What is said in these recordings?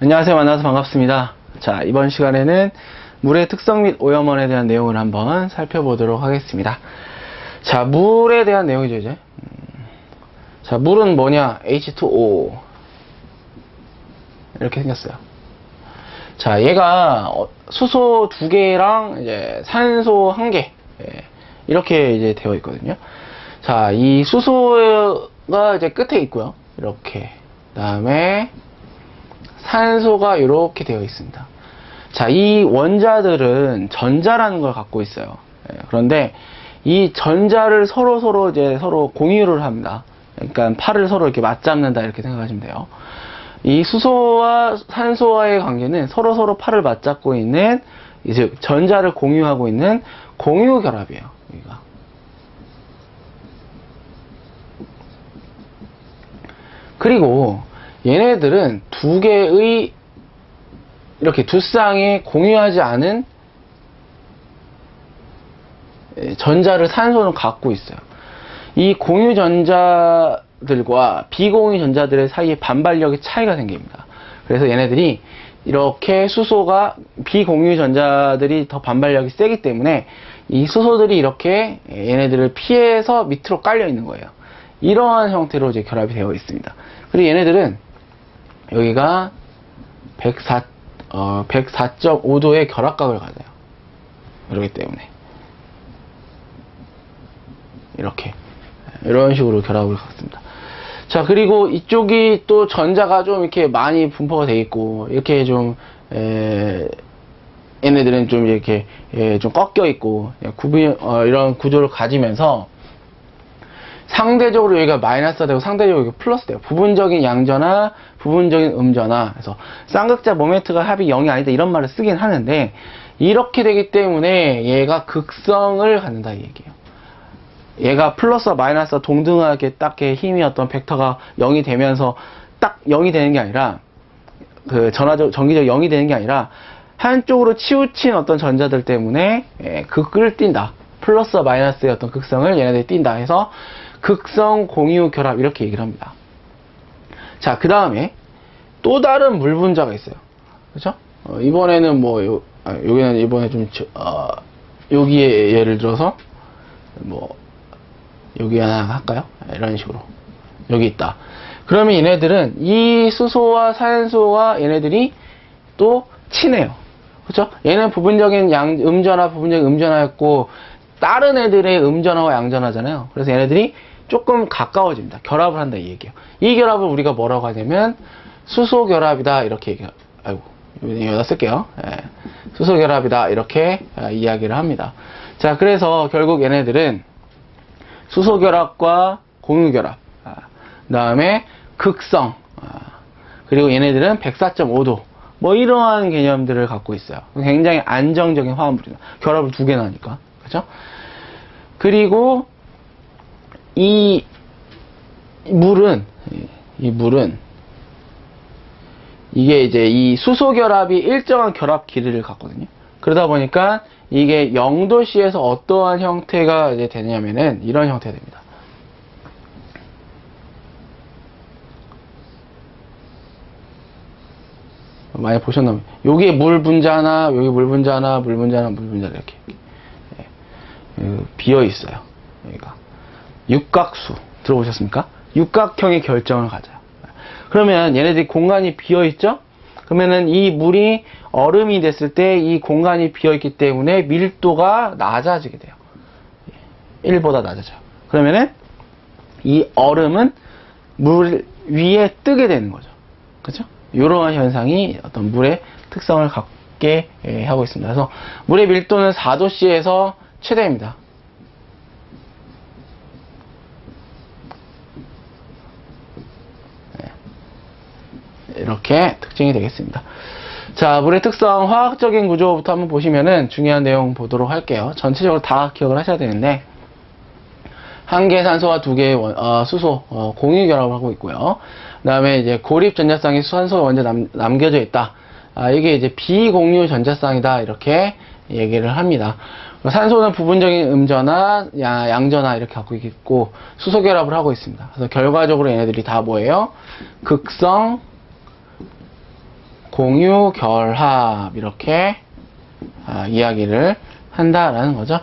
안녕하세요. 만나서 반갑습니다. 자, 이번 시간에는 물의 특성 및 오염원에 대한 내용을 한번 살펴보도록 하겠습니다. 자, 물에 대한 내용이죠, 이제. 자, 물은 뭐냐? H2O. 이렇게 생겼어요. 자, 얘가 수소 2개랑 이제 산소 1개. 이렇게 이제 되어 있거든요. 자, 이 수소가 이제 끝에 있고요. 이렇게. 그 다음에 산소가 이렇게 되어 있습니다. 자, 이 원자들은 전자라는 걸 갖고 있어요. 그런데 이 전자를 서로 공유를 합니다. 그러니까 팔을 서로 이렇게 맞잡는다 이렇게 생각하시면 돼요. 이 수소와 산소와의 관계는 서로 팔을 맞잡고 있는, 이제 전자를 공유하고 있는 공유 결합이에요. 여기가. 그리고 얘네들은 두 개의 이렇게 두 쌍의 공유하지 않은 전자를 산소는 갖고 있어요. 이 공유 전자들과 비공유 전자들의 사이에 반발력의 차이가 생깁니다. 그래서 얘네들이 이렇게 수소가 비공유 전자들이 더 반발력이 세기 때문에 이 수소들이 이렇게 얘네들을 피해서 밑으로 깔려 있는 거예요. 이러한 형태로 이제 결합이 되어 있습니다. 그리고 얘네들은 여기가 104.5도의 결합각을 가져요. 그렇기 때문에 이렇게 이런 식으로 결합을 갖습니다. 자, 그리고 이쪽이 또 전자가 좀 이렇게 많이 분포가 되어 있고, 이렇게 좀 얘네들은 좀 이렇게 좀 꺾여 있고 이런 구조를 가지면서 상대적으로 여기가 마이너스가 되고 상대적으로 여기가 플러스 돼요. 부분적인 양전화, 부분적인 음전화. 그래서 쌍극자 모멘트가 합이 0이 아니다 이런 말을 쓰긴 하는데, 이렇게 되기 때문에 얘가 극성을 갖는다 이 얘기예요. 얘가 플러스와 마이너스와 동등하게 딱 힘이 어떤 벡터가 0이 되면서 딱 0이 되는 게 아니라, 그 전기적 0이 되는 게 아니라 한쪽으로 치우친 어떤 전자들 때문에 극을 띈다. 플러스와 마이너스의 어떤 극성을 얘네들이 띈다 해서 극성 공유 결합 이렇게 얘기를 합니다. 자, 그 다음에 또 다른 물 분자가 있어요. 그렇죠? 이번에는 뭐 여기는 이번에 좀 여기에 예를 들어서 뭐 여기 하나 할까요? 이런 식으로 여기 있다. 그러면 얘네들은 이 수소와 산소와 얘네들이 또 친해요. 그렇죠? 얘는 부분적인 음전화, 부분적인 음전화였고 다른 애들의 음전화와 양전화잖아요. 그래서 얘네들이 조금 가까워집니다. 결합을 한다 이 얘기예요. 이 결합을 우리가 뭐라고 하냐면 수소 결합이다 이렇게 얘기해요. 아이고, 여기다 쓸게요. 수소 결합이다 이렇게 이야기를 합니다. 자, 그래서 결국 얘네들은 수소 결합과 공유 결합, 그 다음에 극성, 그리고 얘네들은 104.5도 뭐 이러한 개념들을 갖고 있어요. 굉장히 안정적인 화합물이다. 결합을 두 개나 하니까. 그렇죠? 그리고 이 물은 이게 이제 이 수소 결합이 일정한 결합 길이를 갖거든요. 그러다 보니까 이게 0도씨에서 어떠한 형태가 이제 되냐면은 이런 형태가 됩니다. 많이 보셨나요? 여기에 물 분자나 여기 물 분자나 물 분자나 물 분자 이렇게 비어 있어요. 여기가 육각수 들어보셨습니까? 육각형의 결정을 가져요. 그러면 얘네들이 공간이 비어 있죠? 그러면은 이 물이 얼음이 됐을 때 이 공간이 비어 있기 때문에 밀도가 낮아지게 돼요. 1보다 낮아져요. 그러면은 이 얼음은 물 위에 뜨게 되는 거죠. 그렇죠? 이러한 현상이 어떤 물의 특성을 갖게 하고 있습니다. 그래서 물의 밀도는 4도씨에서 최대입니다. 이렇게 특징이 되겠습니다. 자, 물의 특성, 화학적인 구조부터 한번 보시면은 중요한 내용 보도록 할게요. 전체적으로 다 기억을 하셔야 되는데, 1개의 산소와 2개의 수소 공유 결합을 하고 있고요. 그 다음에 이제 고립 전자쌍이 산소가 먼저 남겨져 있다. 이게 이제 비공유 전자쌍이다 이렇게 얘기를 합니다. 산소는 부분적인 음전화, 양전화 이렇게 갖고 있고 수소 결합을 하고 있습니다. 그래서 결과적으로 얘네들이 다 뭐예요? 극성 공유 결합 이렇게 이야기를 한다라는 거죠.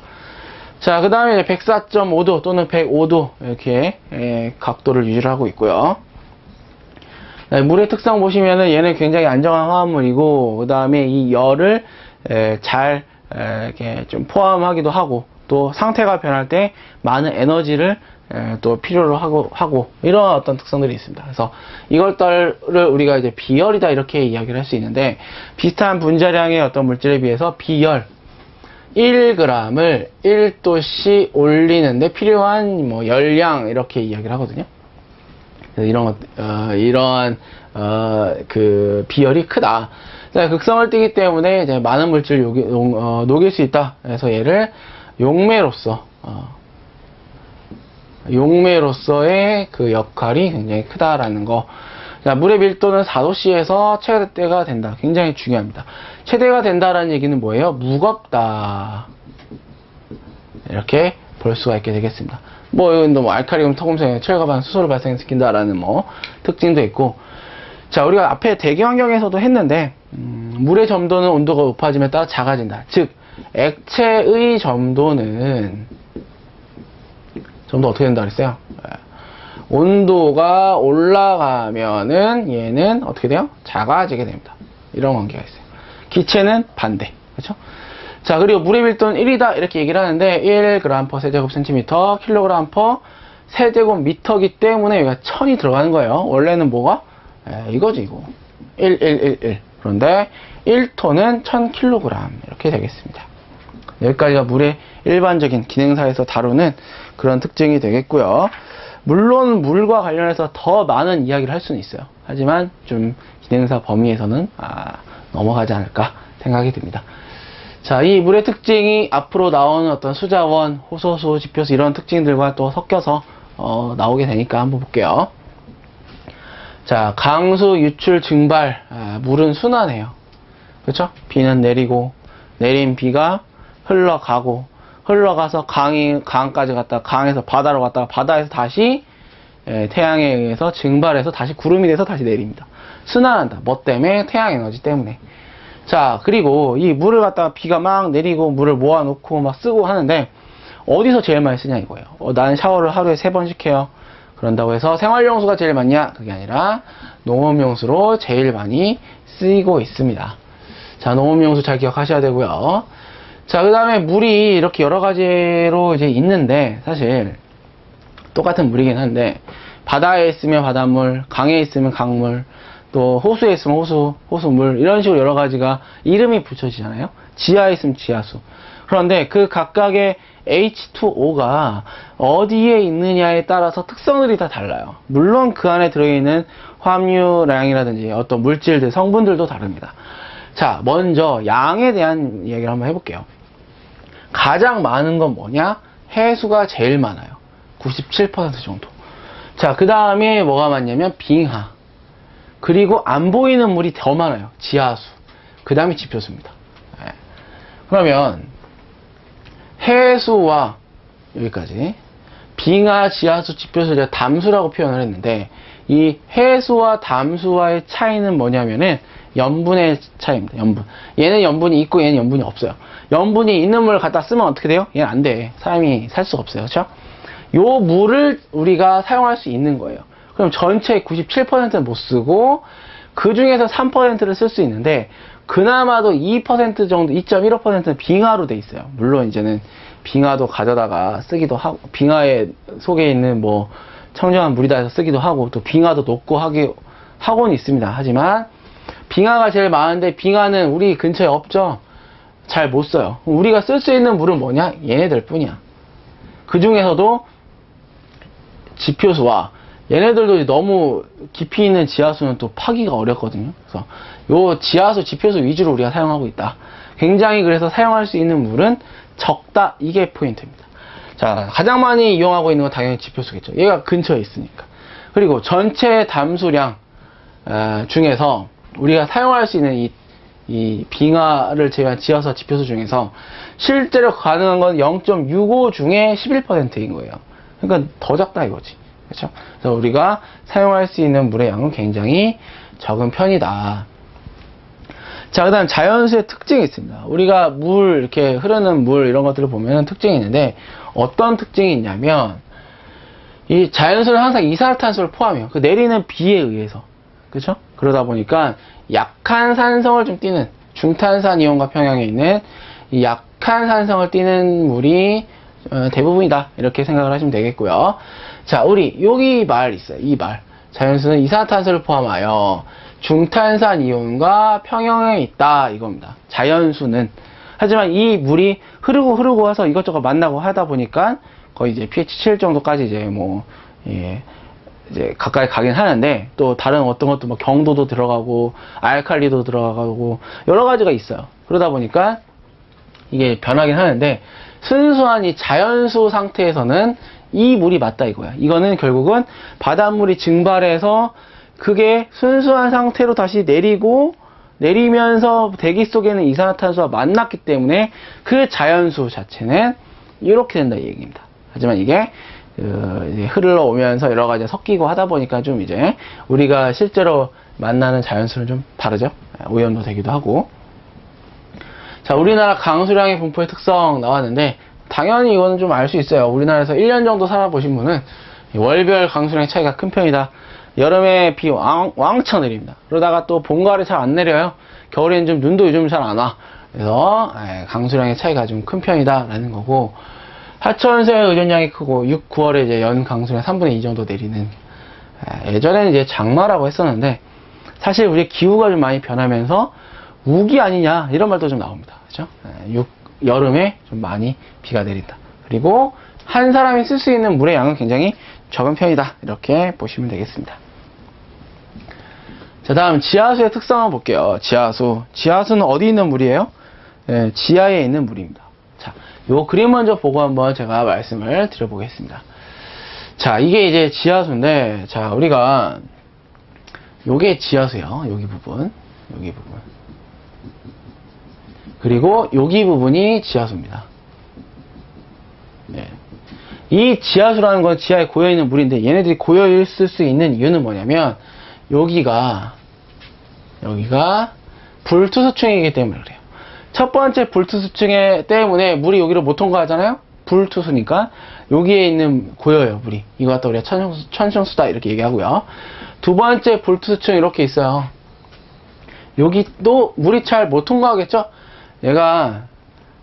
자, 그 다음에 104.5도 또는 105도 이렇게 각도를 유지를 하고 있고요. 물의 특성 보시면은 얘는 굉장히 안정한 화합물이고, 그 다음에 이 열을 잘 이렇게 좀 포함하기도 하고, 또 상태가 변할 때 많은 에너지를 또 필요로 하고 이런 어떤 특성들이 있습니다. 그래서 이것들을 우리가 이제 비열이다 이렇게 이야기를 할 수 있는데, 비슷한 분자량의 어떤 물질에 비해서 비열 1g을 1도씨 올리는데 필요한 뭐 열량 이렇게 이야기를 하거든요. 그래서 이러한 그 비열이 크다. 극성을 띠기 때문에 이제 많은 물질을 녹일 수 있다. 그래서 얘를 용매로서의 그 역할이 굉장히 크다라는 거. 자, 물의 밀도는 4도씨에서 최대가 된다. 굉장히 중요합니다. 최대가 된다라는 얘기는 뭐예요? 무겁다. 이렇게 볼 수가 있게 되겠습니다. 이건 뭐 알칼리um 토금성에 철가방 수소를 발생시킨다라는 뭐 특징도 있고. 자, 우리가 앞에 대기 환경에서도 했는데 물의 점도는 온도가 높아짐에 따라 작아진다. 즉 액체의 점도는 어떻게 된다 그랬어요? 온도가 올라가면은 얘는 어떻게 돼요? 작아지게 됩니다. 이런 관계가 있어요. 기체는 반대. 그렇죠? 자, 그리고 물의 밀도는 1이다 이렇게 얘기를 하는데 1g/cm, kg/cm/세제곱미터이기 때문에 여기가 1000이 들어가는 거예요. 원래는 뭐가? 이거지 이거. 1. 그런데 1톤은 1000kg 이렇게 되겠습니다. 여기까지가 물의 일반적인 기능사에서 다루는 그런 특징이 되겠고요. 물론 물과 관련해서 더 많은 이야기를 할 수는 있어요. 하지만 좀 기능사 범위에서는 넘어가지 않을까 생각이 듭니다. 자, 이 물의 특징이 앞으로 나오는 어떤 수자원, 호소수, 지표수 이런 특징들과 또 섞여서 나오게 되니까 한번 볼게요. 자, 강수, 유출, 증발. 물은 순환해요. 그렇죠? 비는 내리고, 내린 비가 흘러가서 강까지 갔다가 강에서 바다로 갔다가 바다에서 다시 태양에 의해서 증발해서 다시 구름이 돼서 다시 내립니다. 순환한다. 뭐 때문에? 태양 에너지 때문에. 자, 그리고 이 물을 갖다가 비가 막 내리고 물을 모아놓고 막 쓰고 하는데 어디서 제일 많이 쓰냐 이거예요. 나는 샤워를 하루에 3번씩 해요. 그런다고 해서 생활용수가 제일 많냐? 그게 아니라 농업용수로 제일 많이 쓰이고 있습니다. 자, 농업용수 잘 기억하셔야 되고요. 자, 그 다음에 물이 이렇게 여러 가지로 이제 있는데, 사실, 똑같은 물이긴 한데, 바다에 있으면 바닷물, 강에 있으면 강물, 또 호수에 있으면 호수물, 이런 식으로 여러 가지가 이름이 붙여지잖아요? 지하에 있으면 지하수. 그런데 그 각각의 H2O가 어디에 있느냐에 따라서 특성들이 다 달라요. 물론 그 안에 들어있는 함유량이라든지 어떤 물질들, 성분들도 다릅니다. 자, 먼저 양에 대한 이야기를 한번 해볼게요. 가장 많은 건 뭐냐? 해수가 제일 많아요. 97% 정도. 자, 그 다음에 뭐가 많냐면 빙하. 그리고 안 보이는 물이 더 많아요. 지하수. 그 다음에 지표수입니다. 네. 그러면 해수와 여기까지 빙하, 지하수, 지표수 제가 담수라고 표현을 했는데 이 해수와 담수와의 차이는 뭐냐면은 염분의 차이입니다. 염분. 얘는 염분이 있고 얘는 염분이 없어요. 염분이 있는 물을 갖다 쓰면 어떻게 돼요? 얘는 안 돼. 사람이 살 수가 없어요. 그렇죠? 요 물을 우리가 사용할 수 있는 거예요. 그럼 전체 97%는 못 쓰고 그 중에서 3%를 쓸 수 있는데 그나마도 2% 정도, 2.15%는 빙하로 돼 있어요. 물론 이제는 빙하도 가져다가 쓰기도 하고 빙하에 속에 있는 뭐 청정한 물이다 해서 쓰기도 하고 또 빙하도 녹고 하고는 있습니다. 하지만 빙하가 제일 많은데 빙하는 우리 근처에 없죠. 잘 못 써요. 우리가 쓸 수 있는 물은 뭐냐? 얘네들 뿐이야. 그 중에서도 지표수와 얘네들도 너무 깊이 있는 지하수는 또 파기가 어렵거든요. 그래서 요 지하수, 지표수 위주로 우리가 사용하고 있다. 굉장히 그래서 사용할 수 있는 물은 적다. 이게 포인트입니다. 자, 가장 많이 이용하고 있는 건 당연히 지표수겠죠. 얘가 근처에 있으니까. 그리고 전체 담수량 중에서 우리가 사용할 수 있는 이 빙하를 제외한 지하수와 지표수 중에서 실제로 가능한 건 0.65 중에 11%인 거예요. 그러니까 더 작다 이거지. 그렇죠? 그래서 우리가 사용할 수 있는 물의 양은 굉장히 적은 편이다. 자, 그 다음 자연수의 특징이 있습니다. 우리가 물, 이렇게 흐르는 물 이런 것들을 보면 특징이 있는데 어떤 특징이 있냐면 이 자연수는 항상 이산화탄소를 포함해요. 그 내리는 비에 의해서. 그죠? 그러다 보니까 약한 산성을 좀 띠는 중탄산 이온과 평형에 있는 이 약한 산성을 띠는 물이 대부분이다. 이렇게 생각을 하시면 되겠고요. 자, 우리 여기 말 있어요. 이 말. 자연수는 이산화탄소를 포함하여 중탄산 이온과 평형에 있다. 이겁니다. 자연수는. 하지만 이 물이 흐르고 와서 이것저것 만나고 하다 보니까 거의 이제 pH 7 정도까지 이제 이제 가까이 가긴 하는데 또 다른 어떤 것도 뭐 경도도 들어가고 알칼리도 들어가고 여러 가지가 있어요. 그러다 보니까 이게 변하긴 하는데 순수한 이 자연수 상태에서는 이 물이 맞다 이거야. 이거는 결국은 바닷물이 증발해서 그게 순수한 상태로 다시 내리면서 대기 속에는 이산화탄소와 만났기 때문에 그 자연수 자체는 이렇게 된다 이 얘기입니다. 하지만 이게 이제 흘러오면서 여러 가지 섞이고 하다 보니까 좀 이제 우리가 실제로 만나는 자연수는 좀 다르죠. 오염도 되기도 하고. 자, 우리나라 강수량의 분포의 특성 나왔는데 당연히 이거는 좀 알 수 있어요. 우리나라에서 1년 정도 살아보신 분은 월별 강수량의 차이가 큰 편이다. 여름에 비 왕창 내립니다. 그러다가 또 봄, 가을에 잘 안 내려요. 겨울에는 좀 눈도 요즘 잘 안 와. 그래서 강수량의 차이가 좀 큰 편이다 라는 거고, 하천수의 의존량이 크고 6, 9월에 이제 연 강수량 3분의 2 정도 내리는, 예전에는 이제 장마라고 했었는데 사실 우리 기후가 좀 많이 변하면서 우기 아니냐 이런 말도 좀 나옵니다. 그죠? 여름에 좀 많이 비가 내린다. 그리고 한 사람이 쓸 수 있는 물의 양은 굉장히 적은 편이다. 이렇게 보시면 되겠습니다. 자, 다음 지하수의 특성을 볼게요. 지하수는 어디 있는 물이에요? 지하에 있는 물입니다. 자, 요 그림 먼저 보고 한번 제가 말씀을 드려보겠습니다. 자, 이게 이제 지하수인데, 자, 우리가 요게 지하수요. 여기 부분. 그리고 여기 부분이 지하수입니다. 네. 이 지하수라는 건 지하에 고여있는 물인데 얘네들이 고여있을 수 있는 이유는 뭐냐면 여기가 불투수층이기 때문에 그래요. 첫 번째 불투수층 때문에 물이 여기를 못 통과하잖아요. 불투수니까 여기에 있는 고여요 물이. 이거 갖다 우리가 천성수다 이렇게 얘기하고요. 두 번째 불투수층 이렇게 있어요. 여기도 물이 잘 못 통과하겠죠. 얘가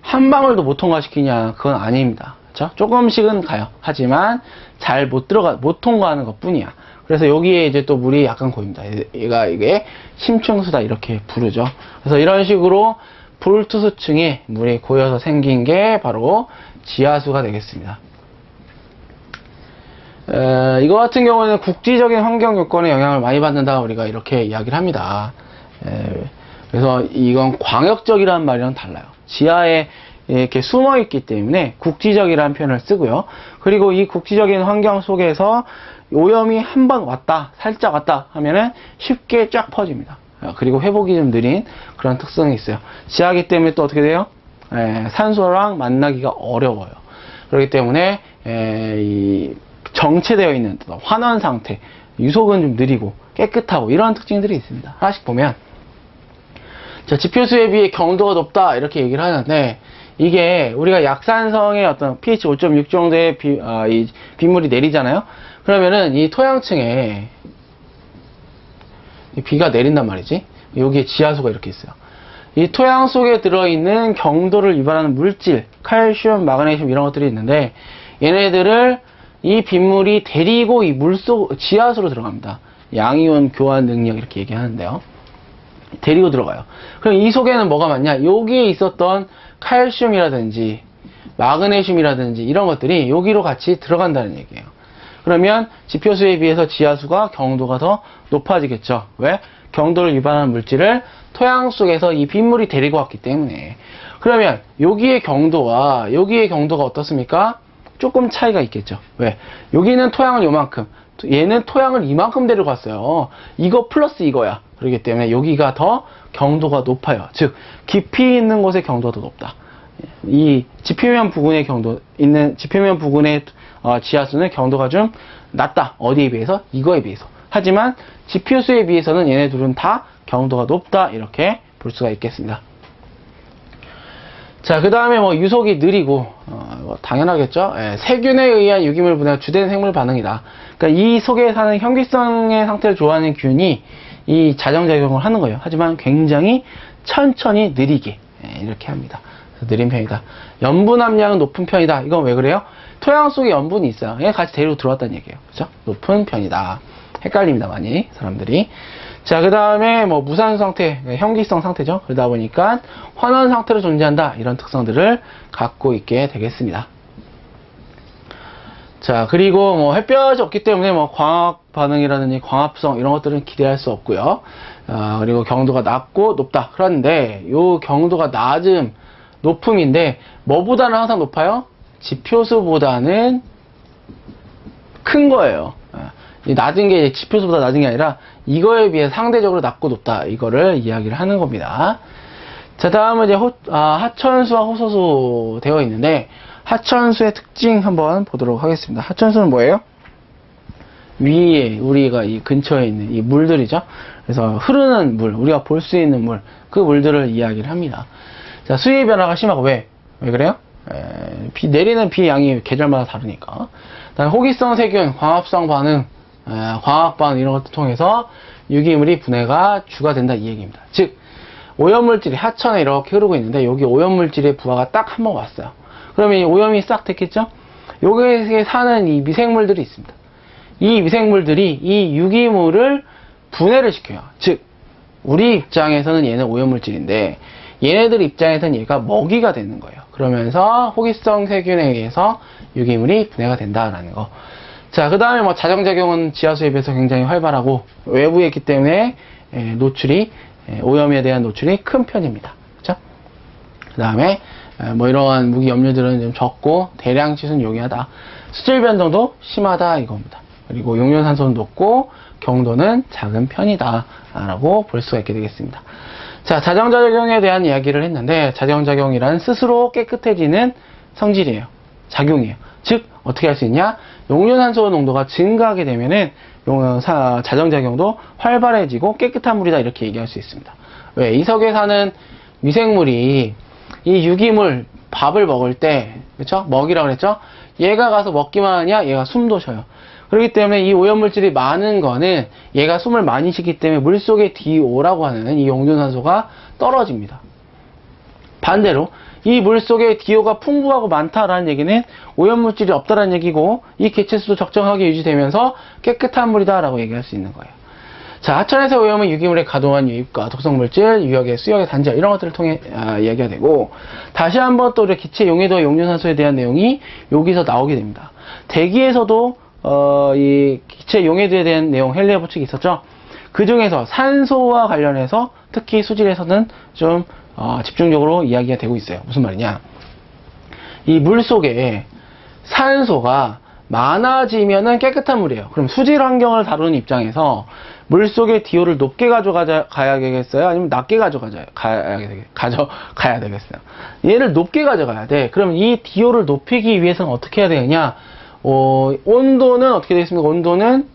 한 방울도 못 통과시키냐, 그건 아닙니다. 그렇죠? 조금씩은 가요. 하지만 잘 못 통과하는 것 뿐이야. 그래서 여기에 이제 또 물이 약간 고입니다. 이게 심층수다 이렇게 부르죠. 그래서 이런 식으로 불투수층에 물이 고여서 생긴 게 바로 지하수가 되겠습니다. 이거 같은 경우는 국지적인 환경 요건에 영향을 많이 받는다 우리가 이렇게 이야기를 합니다. 그래서 이건 광역적이라는 말이랑 달라요. 지하에 이렇게 숨어 있기 때문에 국지적이라는 표현을 쓰고요. 그리고 이 국지적인 환경 속에서 오염이 한 번 왔다, 살짝 왔다 하면은 쉽게 쫙 퍼집니다. 그리고 회복이 좀 느린 그런 특성이 있어요. 지하기 때문에 또 어떻게 돼요? 산소랑 만나기가 어려워요. 그렇기 때문에 이 정체되어 있는 환원 상태, 유속은 좀 느리고 깨끗하고 이런 특징들이 있습니다. 하나씩 보면, 자, 지표수에 비해 경도가 높다 이렇게 얘기를 하는데, 이게 우리가 약산성의 어떤 pH 5.6 정도의 이 빗물이 내리잖아요. 그러면은 이 토양층에 비가 내린단 말이지. 여기에 지하수가 이렇게 있어요. 이 토양 속에 들어있는 경도를 유발하는 물질, 칼슘, 마그네슘 이런 것들이 있는데, 얘네들을 이 빗물이 데리고 이 물속 지하수로 들어갑니다. 양이온 교환 능력 이렇게 얘기하는데요. 데리고 들어가요. 그럼 이 속에는 뭐가 많냐? 여기에 있었던 칼슘이라든지 마그네슘이라든지 이런 것들이 여기로 같이 들어간다는 얘기예요. 그러면 지표수에 비해서 지하수가 경도가 더 높아지겠죠. 왜? 경도를 유발하는 물질을 토양 속에서 이 빗물이 데리고 왔기 때문에. 그러면 여기의 경도와 여기의 경도가 어떻습니까? 조금 차이가 있겠죠. 왜? 여기는 토양을 요만큼, 얘는 토양을 이만큼 데리고 왔어요. 이거 플러스 이거야. 그렇기 때문에 여기가 더 경도가 높아요. 즉 깊이 있는 곳의 경도가 더 높다. 이 지표면 부근의 지표면 부근의 지하수는 경도가 좀 낮다. 어디에 비해서? 이거에 비해서. 하지만 지표수에 비해서는 얘네 둘은 다 경도가 높다. 이렇게 볼 볼 수가 있겠습니다. 자, 그 다음에 뭐 유속이 느리고, 뭐 당연하겠죠? 예, 세균에 의한 유기물 분해가 주된 생물 반응이다. 그러니까 이 속에 사는 현기성의 상태를 좋아하는 균이 이 자정작용을 하는 거예요. 하지만 굉장히 천천히 느리게, 예, 이렇게 합니다. 그래서 느린 편이다. 염분 함량은 높은 편이다. 이건 왜 그래요? 토양 속에 염분이 있어요. 얘 같이 데리고 들어왔다는 얘기예요. 그죠? 높은 편이다. 헷갈립니다, 많이 사람들이. 자, 그 다음에 뭐 무산소 상태, 현기성 상태죠. 그러다 보니까 환원 상태로 존재한다. 이런 특성들을 갖고 있게 되겠습니다. 자, 그리고 뭐 햇볕이 없기 때문에 뭐 광학 반응이라든지 광합성 이런 것들은 기대할 수 없고요. 그리고 경도가 낮고 높다. 그런데 요 경도가 높음인데 뭐보다는 항상 높아요? 지표수보다는 큰 거예요. 이 낮은 게 지표수보다 낮은 게 아니라 이거에 비해 상대적으로 낮고 높다. 이거를 이야기를 하는 겁니다. 자, 다음은 이제 하천수와 호소수 되어 있는데 하천수의 특징 한번 보도록 하겠습니다. 하천수는 뭐예요? 위에 우리가 이 근처에 있는 이 물들이죠. 그래서 흐르는 물, 우리가 볼 수 있는 물, 그 물들을 이야기를 합니다. 자, 수위 변화가 심하고 왜 그래요? 내리는 비 양이 계절마다 다르니까. 다음에 호기성 세균, 광합성 반응, 광학 반응 이런 것들 통해서 유기물이 분해가 주가 된다 이 얘기입니다. 즉 오염물질이 하천에 이렇게 흐르고 있는데 여기 오염물질의 부하가 딱 한 번 왔어요. 그러면 이 오염이 싹 됐겠죠? 여기에 사는 이 미생물들이 있습니다. 이 미생물들이 이 유기물을 분해를 시켜요. 즉 우리 입장에서는 얘는 오염물질인데 얘네들 입장에서는 얘가 먹이가 되는 거예요. 그러면서 호기성 세균에 의해서 유기물이 분해가 된다라는 거. 자, 그 다음에 뭐 자정작용은 지하수에 비해서 굉장히 활발하고 외부에 있기 때문에 오염에 대한 노출이 큰 편입니다. 그쵸? 그 다음에 뭐 이러한 무기 염료들은 좀 적고 대량 치수는 용이하다. 수질 변동도 심하다 이겁니다. 그리고 용존산소는 높고 경도는 작은 편이다 라고 볼 수가 있게 되겠습니다. 자, 자정작용에 대한 이야기를 했는데 자정작용이란 스스로 깨끗해지는 성질이에요. 작용이에요. 즉 어떻게 할 수 있냐? 용존산소 농도가 증가하게 되면은 자정작용도 활발해지고 깨끗한 물이다 이렇게 얘기할 수 있습니다. 왜? 이 석에 사는 미생물이 이 유기물 밥을 먹을 때 그렇죠? 먹이라고 그랬죠? 얘가 가서 먹기만 하냐? 얘가 숨도 쉬어요. 그렇기 때문에 이 오염물질이 많은 거는 얘가 숨을 많이 쉬기 때문에 물속의 DO라고 하는 이 용존산소가 떨어집니다. 반대로 이 물속에 DO가 풍부하고 많다라는 얘기는 오염물질이 없다라는 얘기고 이 개체수도 적정하게 유지되면서 깨끗한 물이다라고 얘기할 수 있는 거예요. 자, 하천에서 오염은 유기물의 가동한 유입과 독성물질, 유역의 수역의 단절 이런 것들을 통해 이야기가 되고 다시 한번 또 이렇게 기체 용해도와 용존산소에 대한 내용이 여기서 나오게 됩니다. 대기에서도 이 기체 용해도에 대한 내용 헬리아 법칙이 있었죠. 그 중에서 산소와 관련해서 특히 수질에서는 좀 집중적으로 이야기가 되고 있어요. 무슨 말이냐? 이 물 속에 산소가 많아지면은 깨끗한 물이에요. 그럼 수질 환경을 다루는 입장에서 물 속의 DO를 높게 가져가야 되겠어요? 아니면 낮게 가져가야 되겠어요? 얘를 높게 가져가야 돼. 그럼 이 DO를 높이기 위해서는 어떻게 해야 되느냐? 온도는 어떻게 되겠습니까? 온도는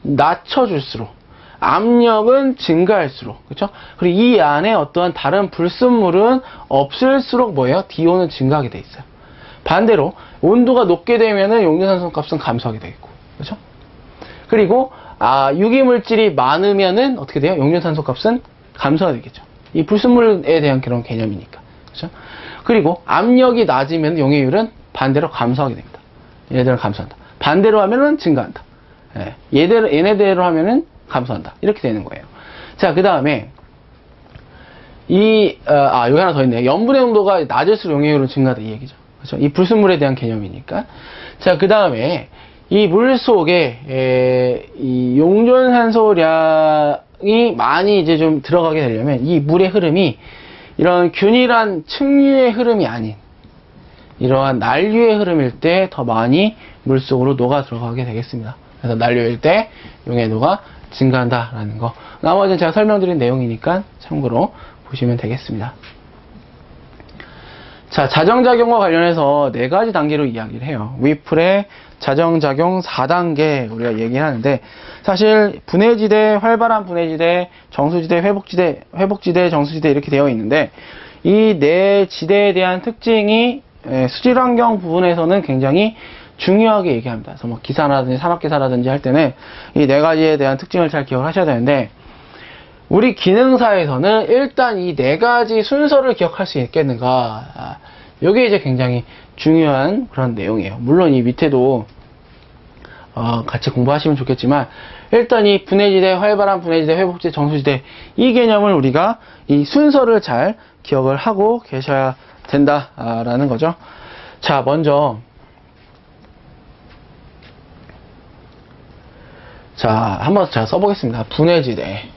낮춰줄수록 압력은 증가할수록 그렇죠? 그리고 이 안에 어떠한 다른 불순물은 없을수록 뭐예요? DO는 증가하게 돼 있어요. 반대로 온도가 높게 되면은 용존산소 값은 감소하게 되겠고 그렇죠? 그리고 유기물질이 많으면은 어떻게 돼요? 용존산소 값은 감소가 되겠죠. 이 불순물에 대한 그런 개념이니까 그렇죠? 그리고 압력이 낮으면 용해율은 반대로 감소하게 됩니다. 얘네들은 감소한다. 반대로 하면은 증가한다. 얘네대로 하면은 감소한다. 이렇게 되는 거예요. 자, 그 다음에 여기 하나 더 있네요. 염분의 농도가 낮을수록 용해율은 증가하다 이 얘기죠. 그렇죠? 이 불순물에 대한 개념이니까. 자, 그 다음에 이 물 속에 이 용존산소량이 많이 이제 좀 들어가게 되려면 이 물의 흐름이 이런 균일한 층류의 흐름이 아닌 이러한 난류의 흐름일 때 더 많이 물속으로 녹아 들어가게 되겠습니다. 그래서 난류일 때 용해도가 증가한다라는 거. 나머지는 제가 설명드린 내용이니까 참고로 보시면 되겠습니다. 자, 자정작용과 관련해서 4가지 단계로 이야기를 해요. 위플의 자정작용 4단계 우리가 얘기하는데, 사실 분해지대, 활발한 분해지대, 정수지대, 회복지대, 정수지대 이렇게 되어 있는데, 이 4지대에 대한 특징이 수질환경 부분에서는 굉장히 중요하게 얘기합니다. 그래서 뭐 기사라든지 산업기사라든지 할 때는 이 4가지에 대한 특징을 잘 기억을 하셔야 되는데, 우리 기능사에서는 일단 이 4가지 순서를 기억할 수 있겠는가, 이게 이제 굉장히 중요한 그런 내용이에요. 물론 이 밑에도 같이 공부하시면 좋겠지만, 일단 이 분해지대, 활발한 분해지대, 회복지대, 정수지대, 이 개념을 우리가 이 순서를 잘 기억을 하고 계셔야 된다라는 거죠. 자, 먼저 자, 한번 제가 써보겠습니다. 분해지대,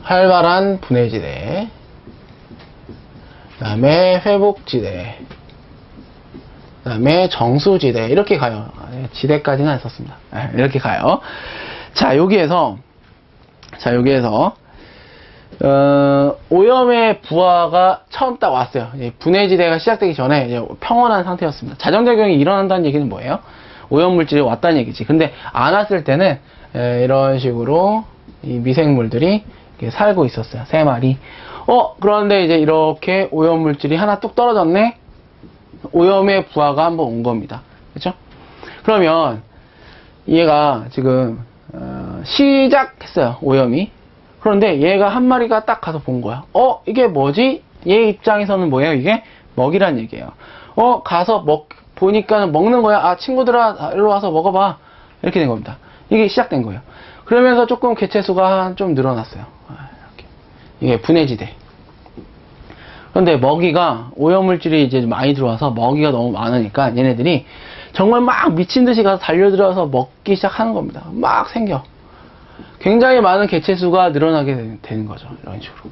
활발한 분해지대, 그 다음에 회복지대, 그 다음에 정수지대, 이렇게 가요. 지대까지는 안 썼습니다. 이렇게 가요. 자, 여기에서 오염의 부하가 처음 딱 왔어요. 분해지대가 시작되기 전에 이제 평온한 상태였습니다. 자정작용이 일어난다는 얘기는 뭐예요? 오염물질이 왔다는 얘기지. 근데 안 왔을 때는 이런 식으로 이 미생물들이 살고 있었어요. 3마리. 그런데 이제 이렇게 오염물질이 하나 뚝 떨어졌네? 오염의 부하가 한번 온 겁니다. 그쵸? 그러면 얘가 지금 시작했어요. 오염이. 그런데 얘가 한 마리가 딱 가서 본 거야. 이게 뭐지? 얘 입장에서는 뭐예요? 이게 먹이란 얘기예요. 가서 보니까는 먹는 거야. 아, 친구들아, 일로 와서 먹어봐. 이렇게 된 겁니다. 이게 시작된 거예요. 그러면서 조금 개체수가 좀 늘어났어요. 이렇게. 이게 분해지대. 그런데 먹이가, 오염물질이 이제 많이 들어와서 먹이가 너무 많으니까 얘네들이 정말 막 미친 듯이 가서 달려들어서 먹기 시작하는 겁니다. 막 생겨. 굉장히 많은 개체수가 늘어나게 되는 거죠. 이런 식으로.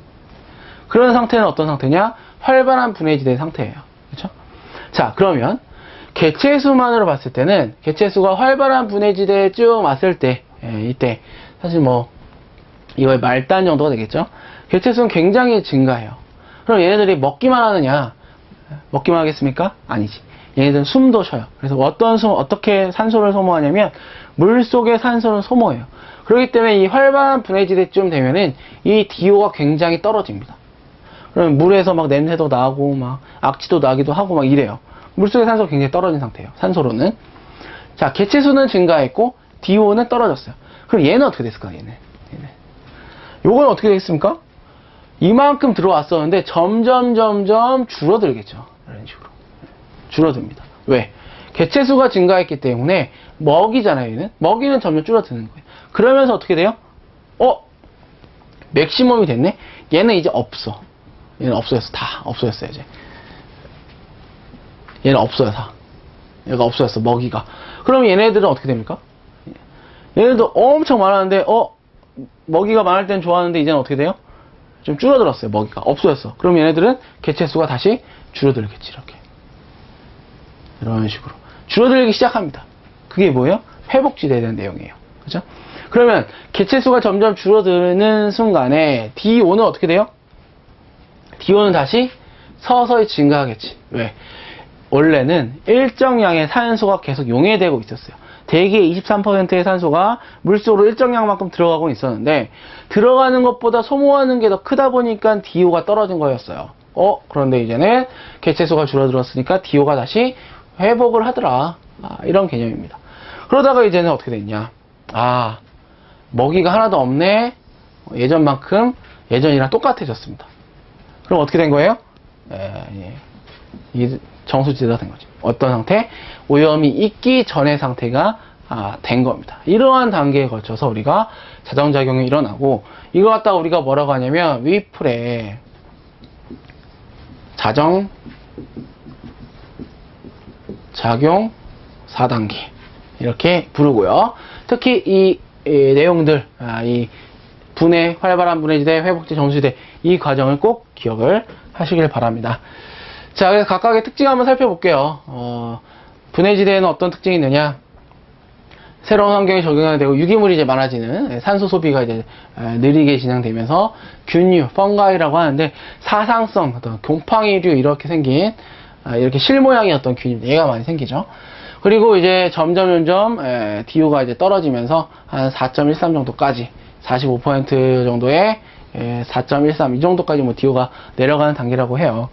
그런 상태는 어떤 상태냐? 활발한 분해지대 상태예요. 그렇죠? 자, 그러면 개체수만으로 봤을 때는, 개체수가 활발한 분해지대에 쭉 왔을 때, 이때 사실 뭐 이거의 말단 정도가 되겠죠. 개체수는 굉장히 증가해요. 그럼 얘네들이 먹기만 하느냐? 먹기만 하겠습니까? 아니지. 얘네들은 숨도 쉬어요. 그래서 어떻게 산소를 소모하냐면 물속의 산소를 소모해요. 그렇기 때문에 이 활발한 분해지대쯤 되면은 이 DO가 굉장히 떨어집니다. 그러면 물에서 막 냄새도 나고 막 악취도 나기도 하고 막 이래요. 물속의 산소가 굉장히 떨어진 상태예요. 산소로는. 자, 개체수는 증가했고 DO는 떨어졌어요. 그럼 얘는 어떻게 됐을까? 얘는. 요건 어떻게 되겠습니까? 이만큼 들어왔었는데 점점 줄어들겠죠. 이런 식으로. 줄어듭니다. 왜? 개체수가 증가했기 때문에 먹이잖아요. 얘는. 먹이는 점점 줄어드는 거예요. 그러면서 어떻게 돼요? 맥시멈이 됐네? 얘는 이제 없어. 얘는 없어졌어. 다 없어졌어요, 이제. 얘는 없어요, 다. 얘가 없어졌어, 먹이가. 그럼 얘네들은 어떻게 됩니까? 얘네도 엄청 많았는데, 먹이가 많을 땐 좋았는데, 이제는 어떻게 돼요? 좀 줄어들었어요, 먹이가. 없어졌어. 그럼 얘네들은 개체수가 다시 줄어들겠지, 이렇게. 이런 식으로. 줄어들기 시작합니다. 그게 뭐예요? 회복지대에 대한 내용이에요. 그죠? 그러면 개체수가 점점 줄어드는 순간에 DO는 어떻게 돼요? DO는 다시 서서히 증가하겠지. 왜? 원래는 일정량의 산소가 계속 용해되고 있었어요. 대개 23%의 산소가 물속으로 일정량만큼 들어가고 있었는데, 들어가는 것보다 소모하는 게 더 크다 보니까 DO가 떨어진 거였어요. 그런데 이제는 개체수가 줄어들었으니까 DO가 다시 회복을 하더라. 이런 개념입니다. 그러다가 이제는 어떻게 됐냐? 먹이가 하나도 없네. 예전만큼 예전이랑 똑같아졌습니다. 그럼 어떻게 된 거예요? 이 정수지대가 된 거죠. 어떤 상태? 오염이 있기 전의 상태가 된 겁니다. 이러한 단계에 거쳐서 우리가 자정작용이 일어나고, 이거 갖다가 우리가 뭐라고 하냐면 위플의 자정작용 4단계 이렇게 부르고요. 특히 이 내용들, 이 분해, 활발한 분해지대, 회복지, 정수지대, 이 과정을 꼭 기억을 하시길 바랍니다. 자, 그래서 각각의 특징 한번 살펴볼게요. 분해지대에는 어떤 특징이 있느냐? 새로운 환경에 적응하게 되고 유기물이 이제 많아지는 산소 소비가 이제 느리게 진행되면서 균류, 펑가이라고 하는데 사상성, 어떤 곰팡이류 이렇게 생긴 이렇게 실 모양의 어떤 균입니다. 얘가 많이 생기죠. 그리고 이제 점점 DO가 이제 떨어지면서 한 4.13 정도까지 45% 정도의 4.13 이 정도까지 뭐 DO가 내려가는 단계라고 해요.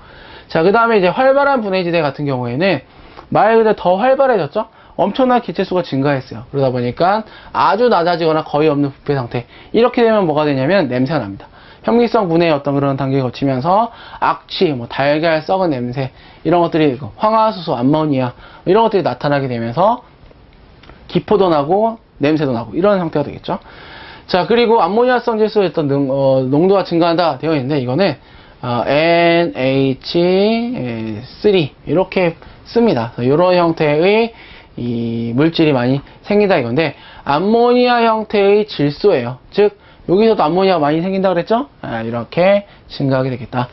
자, 그 다음에 이제 활발한 분해지대 같은 경우에는 말 그대로 더 활발해졌죠? 엄청난 개체수가 증가했어요. 그러다 보니까 아주 낮아지거나 거의 없는 부패 상태. 이렇게 되면 뭐가 되냐면 냄새가 납니다. 현미성 분해의 어떤 그런 단계를 거치면서 악취, 뭐 달걀 썩은 냄새 이런 것들이 황화수소, 암모니아 이런 것들이 나타나게 되면서 기포도 나고 냄새도 나고 이런 형태가 되겠죠. 자, 그리고 암모니아성 질소의 어떤 농도가 증가한다 되어 있는데 이거는 NH3 이렇게 씁니다. 이런 형태의 이 물질이 많이 생긴다 이건데 암모니아 형태의 질소예요. 즉 여기서도 암모니아가 많이 생긴다 그랬죠? 이렇게 증가하게 되겠다.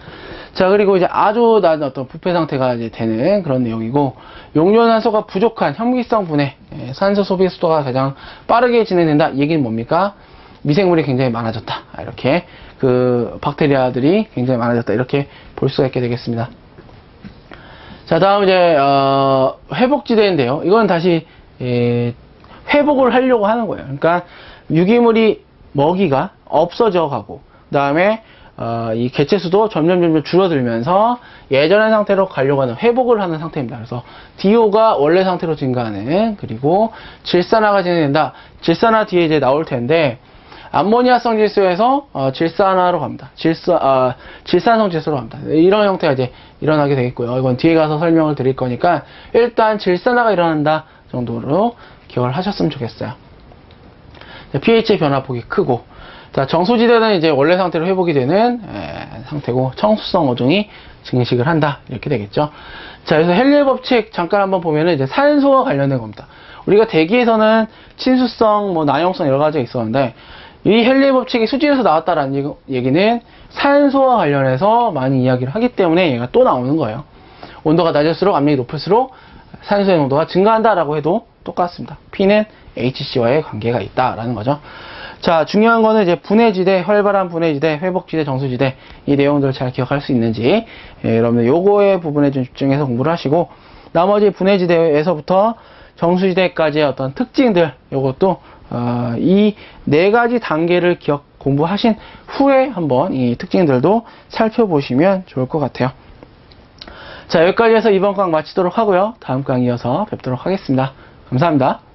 자, 그리고 이제 아주 낮은 어떤 부패 상태가 이제 되는 그런 내용이고, 용존산소가 부족한 현미성 분해, 산소 소비 속도가 가장 빠르게 진행된다. 이 얘기는 뭡니까? 미생물이 굉장히 많아졌다. 이렇게 그 박테리아들이 굉장히 많아졌다. 이렇게 볼 수가 있게 되겠습니다. 자, 다음 이제 회복지대인데요. 이건 다시 회복을 하려고 하는 거예요. 그러니까 유기물이 먹이가 없어져 가고, 그 다음에 이 개체수도 점점 줄어들면서 예전의 상태로 가려고 하는 회복을 하는 상태입니다. 그래서 DO가 원래 상태로 증가하는, 그리고 질산화가 진행된다. 질산화 뒤에 이제 나올 텐데 암모니아성 질소에서 질산화로 갑니다. 질산성 질소로 갑니다. 이런 형태가 이제 일어나게 되겠고요. 이건 뒤에 가서 설명을 드릴 거니까 일단 질산화가 일어난다 정도로 기억을 하셨으면 좋겠어요. pH의 변화폭이 크고, 자, 정수지대는 이제 원래 상태로 회복이 되는 상태고, 청수성 어종이 증식을 한다 이렇게 되겠죠. 자, 그래서 헨리의 법칙 잠깐 한번 보면은 이제 산소와 관련된 겁니다. 우리가 대기에서는 친수성, 뭐 나용성 여러 가지가 있었는데, 이 헨리의 법칙이 수질에서 나왔다라는 얘기는 산소와 관련해서 많이 이야기를 하기 때문에 얘가 또 나오는 거예요. 온도가 낮을수록 압력이 높을수록 산소의 농도가 증가한다라고 해도 똑같습니다. P는 HC와의 관계가 있다라는 거죠. 자, 중요한 거는 이제 분해지대, 활발한 분해지대, 회복지대, 정수지대 이 내용들을 잘 기억할 수 있는지, 여러분들 요거의 부분에 좀 집중해서 공부를 하시고, 나머지 분해지대에서부터 정수지대까지의 어떤 특징들, 요것도 이 네 가지 단계를 공부하신 후에 한번 이 특징들도 살펴보시면 좋을 것 같아요. 자, 여기까지 해서 이번 강의 마치도록 하고요. 다음 강의 이어서 뵙도록 하겠습니다. 감사합니다.